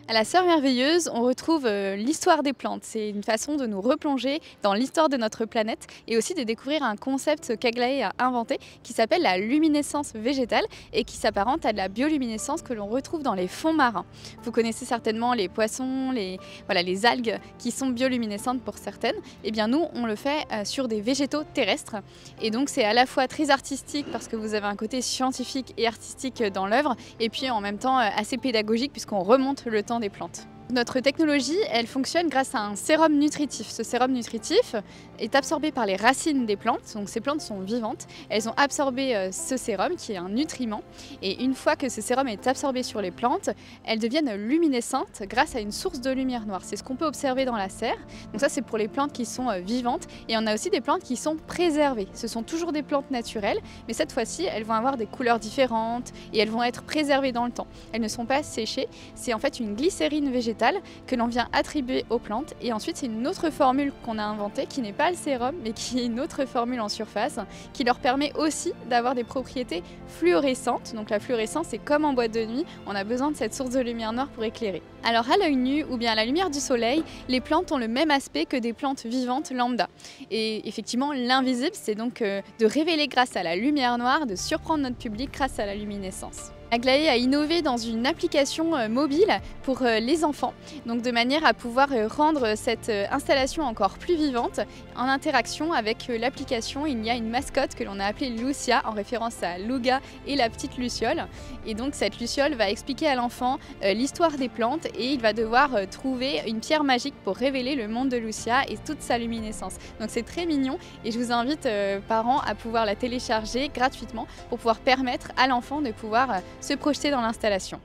À la Sœur Merveilleuse, on retrouve l'histoire des plantes. C'est une façon de nous replonger dans l'histoire de notre planète et aussi de découvrir un concept qu'Aglaé a inventé qui s'appelle la luminescence végétale et qui s'apparente à de la bioluminescence que l'on retrouve dans les fonds marins. Vous connaissez certainement les poissons, les algues qui sont bioluminescentes pour certaines. Eh bien nous, on le fait sur des végétaux terrestres et donc c'est à la fois très artistique parce que vous avez un côté scientifique et artistique dans l'œuvre et puis en même temps assez pédagogique puisqu'on remonte le temps des plantes. Notre technologie, elle fonctionne grâce à un sérum nutritif. Ce sérum nutritif est absorbé par les racines des plantes, donc ces plantes sont vivantes. Elles ont absorbé ce sérum qui est un nutriment et une fois que ce sérum est absorbé sur les plantes, elles deviennent luminescentes grâce à une source de lumière noire. C'est ce qu'on peut observer dans la serre. Donc ça c'est pour les plantes qui sont vivantes et on a aussi des plantes qui sont préservées. Ce sont toujours des plantes naturelles, mais cette fois-ci elles vont avoir des couleurs différentes et elles vont être préservées dans le temps. Elles ne sont pas séchées, c'est en fait une glycérine végétale que l'on vient attribuer aux plantes et ensuite c'est une autre formule qu'on a inventée qui n'est pas le sérum mais qui est une autre formule en surface qui leur permet aussi d'avoir des propriétés fluorescentes. Donc la fluorescence c'est comme en boîte de nuit, on a besoin de cette source de lumière noire pour éclairer. Alors à l'œil nu ou bien à la lumière du soleil, les plantes ont le même aspect que des plantes vivantes lambda. Et effectivement l'invisible c'est donc de révéler grâce à la lumière noire, de surprendre notre public grâce à la luminescence. Aglaé a innové dans une application mobile pour les enfants, donc de manière à pouvoir rendre cette installation encore plus vivante. En interaction avec l'application, il y a une mascotte que l'on a appelée Lucia, en référence à Luga et la petite Luciole. Et donc cette Luciole va expliquer à l'enfant l'histoire des plantes et il va devoir trouver une pierre magique pour révéler le monde de Lucia et toute sa luminescence. Donc c'est très mignon et je vous invite parents à pouvoir la télécharger gratuitement pour pouvoir permettre à l'enfant de pouvoir se projeter dans l'installation.